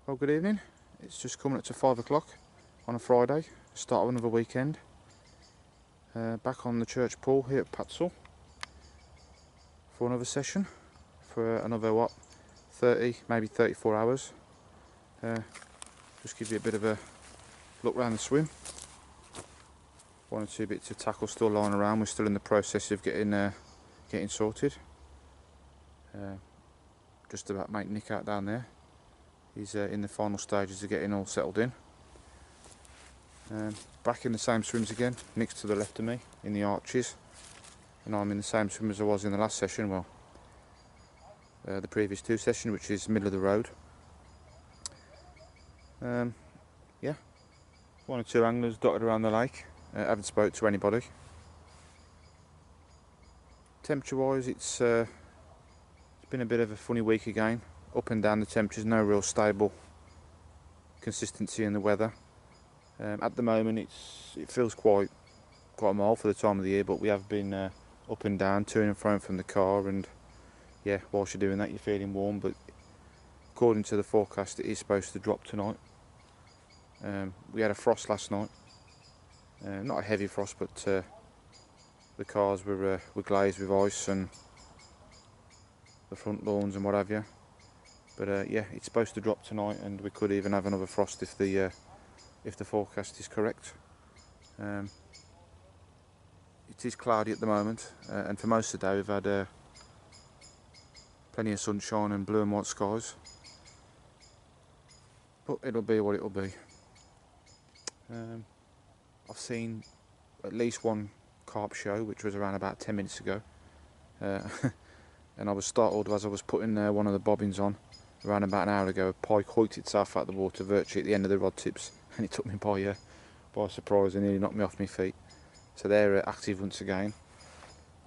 Well, good evening. It's just coming up to 5 o'clock on a Friday, start of another weekend. Back on the church pool here at Patshull for another session for another 30, maybe 34 hours. Just give you a bit of a look around the swim. One or two bits of tackle still lying around. We're still in the process of getting sorted. Just about make Nick out down there. He's in the final stages of getting all settled in. Back in the same swims again, Nick's to the left of me in the arches, and I'm in the same swim as I was in the last session, well, the previous two sessions, which is middle of the road. Yeah, one or two anglers dotted around the lake. Haven't spoke to anybody. Temperature wise, it's been a bit of a funny week again. Up and down the temperatures, no real stable consistency in the weather. At the moment it feels quite mild for the time of the year, but we have been up and down, to and fro from the car, and yeah, whilst you're doing that you're feeling warm, but according to the forecast it is supposed to drop tonight. We had a frost last night, not a heavy frost, but the cars were glazed with ice and the front lawns and what have you. But yeah, it's supposed to drop tonight, and we could even have another frost if the forecast is correct. It is cloudy at the moment, and for most of the day we've had plenty of sunshine and blue and white skies. But it'll be what it'll be. I've seen at least one carp show, which was around about 10 minutes ago. And I was startled as I was putting one of the bobbins on around about an hour ago. A pike hoiked itself out of the water virtually at the end of the rod tips, and it took me by surprise and nearly knocked me off my feet. So they're active once again.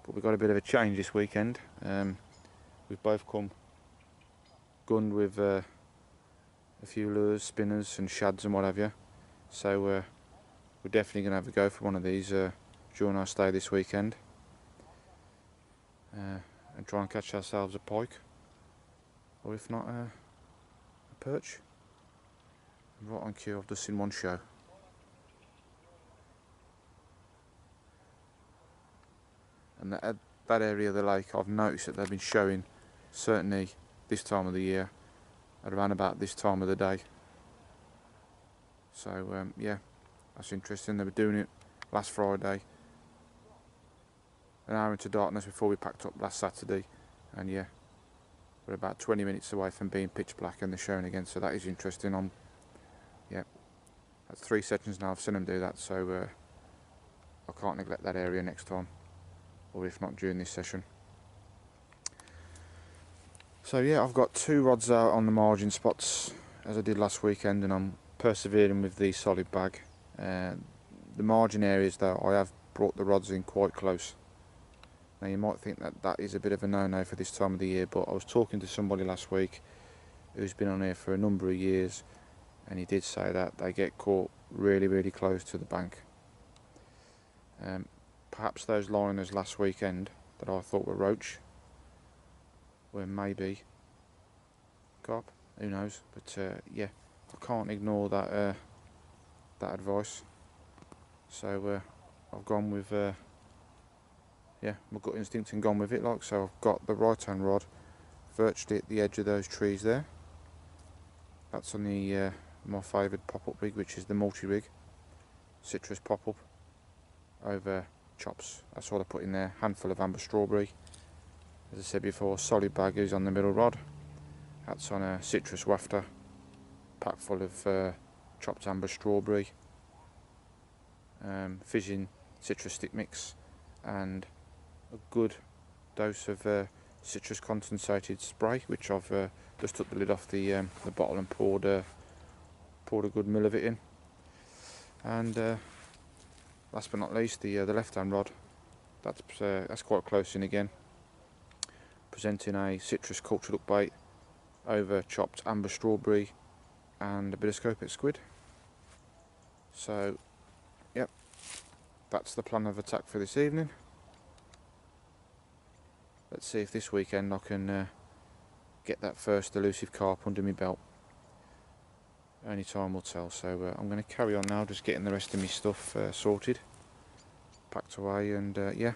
But we've got a bit of a change this weekend. We've both come gunned with a few lures, spinners and shads and what have you. So we're definitely going to have a go for one of these during our stay this weekend. And try and catch ourselves a pike, or if not a perch. Right on cue, I've just seen one show. And that area of the lake, I've noticed that they've been showing, certainly this time of the year, at around about this time of the day. So yeah, that's interesting. They were doing it last Friday, an hour into darkness before we packed up last Saturday, and yeah, we're about 20 minutes away from being pitch black and they're showing again, so that is interesting. Yeah, that's 3 sessions now I've seen them do that, so I can't neglect that area next time, or if not during this session. So yeah, I've got 2 rods out on the margin spots as I did last weekend, and I'm persevering with the solid bag. The margin areas though, I have brought the rods in quite close. Now you might think that is a bit of a no-no for this time of the year, but I was talking to somebody last week who's been on here for a number of years, and he did say that they get caught really, really close to the bank. Perhaps those liners last weekend that I thought were roach were maybe carp, who knows, but yeah, I can't ignore that advice. So I've gone with yeah, my gut instinct and gone with it. Like so, I've got the right hand rod virtually at the edge of those trees there. That's on the my favoured pop-up rig, which is the multi-rig citrus pop-up over chops. That's what I put in there. Handful of amber strawberry, as I said before. Solid bag is on the middle rod. That's on a citrus wafter, pack full of chopped amber strawberry, fizzing citrus stick mix, and a good dose of citrus concentrated spray, which I've just took the lid off the bottle and poured a good mill of it in. And last but not least, the left hand rod, that's quite close in again, presenting a citrus cultured up bait over chopped amber strawberry and a bit of scopex squid. So yep, that's the plan of attack for this evening. Let's see if this weekend I can get that first elusive carp under my belt. only time will tell. So I'm going to carry on now, just getting the rest of my stuff sorted, packed away, and yeah,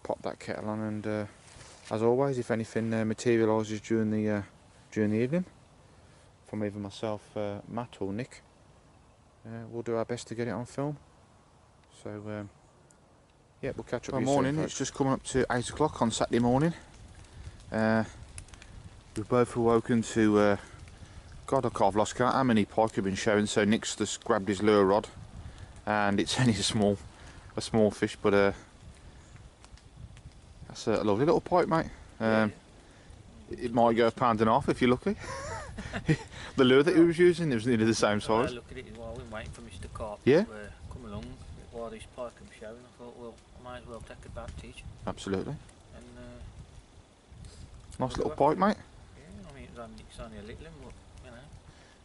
pop that kettle on. And as always, if anything materialises during the evening from either myself, Matt or Nick, we'll do our best to get it on film. So yeah, we'll catch up with you soon, folks. It's just coming up to 8 o'clock on Saturday morning. We've both awoken to God, I've lost count how many pike have been showing. So Nick's just grabbed his lure rod, and it's only a small fish, but that's a lovely little pike, mate. It might go £1.50 if you're lucky. The lure that he was using, it was nearly the same size. I look at it while we're waiting for Mr. Carp to come along while this pike was showing. I thought, well, I might as well take advantage. Absolutely. And nice little pike, mate. Yeah, I mean it's only a little one, but you know.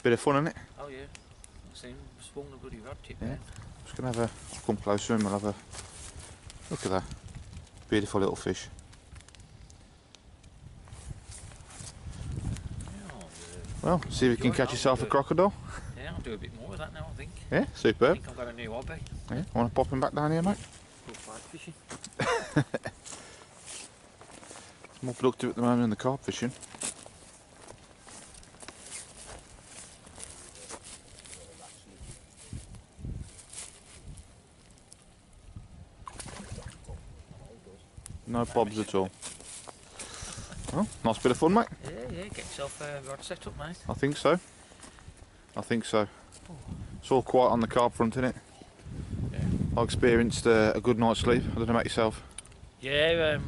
Bit of fun, isn't it? Oh yeah. I seen him swung the bloody rod tip. Yeah. There. Just gonna I'll come closer and we'll have a look at that. Beautiful little fish. Well, see if you can catch yourself a crocodile. Yeah, I'll do a bit more of that now, I think. Yeah, superb. I think I've got a new hobby. Yeah, want to pop him back down here, mate? Go pike fishing. It's more productive at the moment than the carp fishing. No bobs at all. Well, nice bit of fun, mate. Yeah, get yourself a rod set up, mate. I think so. It's all quiet on the carp front, isn't it? Yeah. I experienced a good night's sleep. I don't know about yourself. Yeah,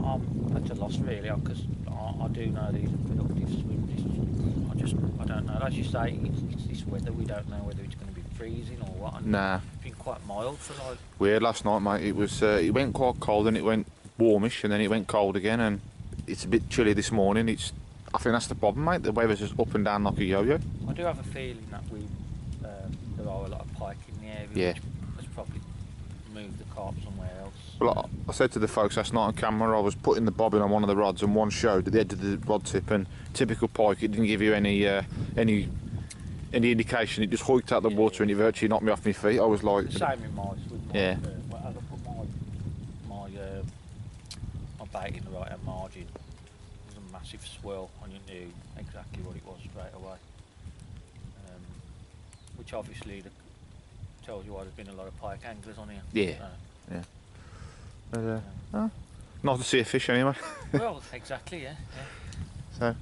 I'm at a loss really, because I do know these are productive swim. I don't know. As you say, it's this weather. We don't know whether it's going to be freezing or what. Nah. It's been quite mild for like. Weird last night, mate. It was. It went quite cold and it went warmish, and then it went cold again, and it's a bit chilly this morning. I think that's the problem, mate. The weather's just up and down like a yo-yo. I do have a feeling that there are a lot of pike in the area. Yeah. Which has probably moved the carp somewhere else. Well, I said to the folks last night on camera, I was putting the bobbin on one of the rods, and one showed at the edge of the rod tip, and typical pike, it didn't give you any indication. It just hoiked out the water, and it virtually knocked me off my feet. I was like, the same in my yeah. As I put my bait in the right hand margin, there was a massive swirl, and you knew exactly what it was straight away. Which obviously tells you why there's been a lot of pike anglers on here. Yeah. Yeah. But, nice to see a fish anyway. Well, exactly, yeah. So,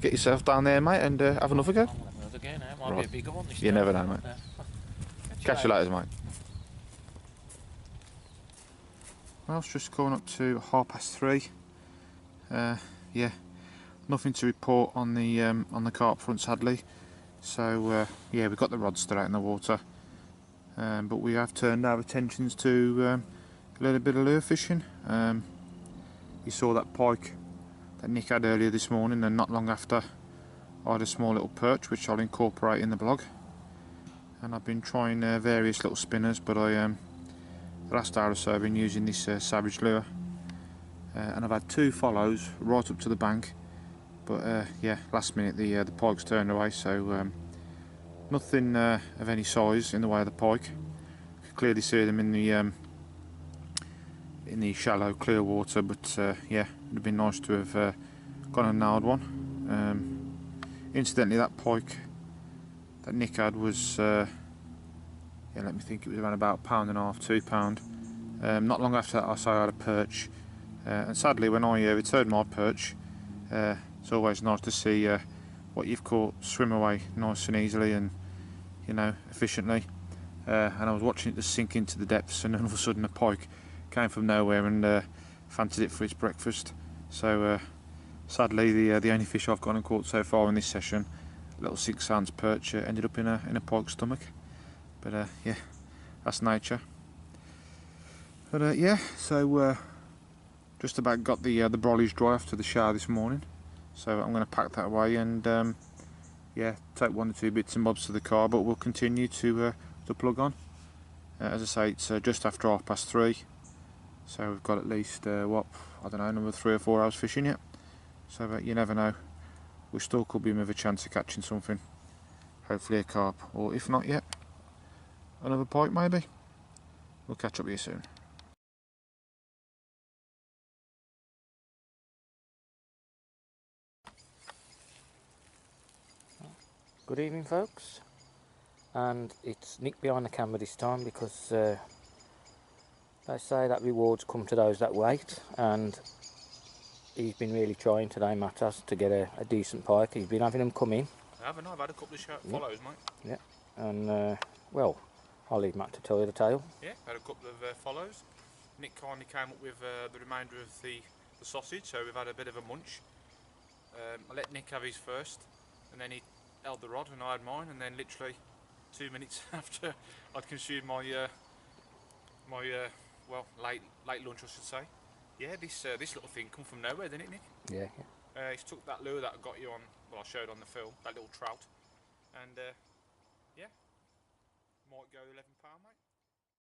get yourself down there, mate, and have another go. I'll have another go now. Might be a bigger one this time. You never know, mate. Catch you later, mate. Well, it's just coming up to 3:30. Yeah, nothing to report on the carp front, sadly. So yeah, we've got the rods still out in the water, but we have turned our attentions to a little bit of lure fishing. You saw that pike that Nick had earlier this morning, and not long after I had a small little perch which I'll incorporate in the blog. And I've been trying various little spinners, but the last hour or so I've been using this Savage lure, and I've had 2 follows right up to the bank. But yeah, last minute the pike's turned away, so nothing of any size in the way of the pike. You can clearly see them in the shallow, clear water. But yeah, it'd have been nice to have gone and nailed one. Incidentally, that pike that Nick had was, yeah, let me think, it was around about £1.50, £2. Not long after that, I had a perch, and sadly, when I returned my perch. It's always nice to see what you've caught swim away nice and easily and, you know, efficiently. And I was watching it just sink into the depths, and all of a sudden a pike came from nowhere and fancied it for its breakfast. So sadly, the only fish I've gone and caught so far in this session, a little 6-ounce perch, ended up in a pike's stomach. But yeah, that's nature. But yeah, so just about got the brollies dry after the shower this morning. So I'm going to pack that away and yeah, take 1 or 2 bits and bobs to the car, but we'll continue to plug on. As I say, it's just after 3:30, so we've got at least what, I don't know, another 3 or 4 hours fishing yet. So you never know, we still could be with a chance of catching something. hopefully a carp, or if not yet, another pike maybe. We'll catch up with you soon. Good evening, folks, and it's Nick behind the camera this time because they say that rewards come to those that wait, and he's been really trying today, Matt has, to get a decent pike. He's been having them come in. I haven't. I've had a couple of follows, mate. Yeah, and well, I'll leave Matt to tell you the tale. Yeah, had a couple of follows. Nick kindly came up with the remainder of the sausage, so we've had a bit of a munch. I let Nick have his first, and then he held the rod and I had mine, and then literally 2 minutes after I'd consumed my well, late lunch, I should say. Yeah, this little thing come from nowhere, didn't it, Nick? Yeah. He's took that lure that I got you on, well, I showed on the film, that little trout, and yeah, might go £11, mate.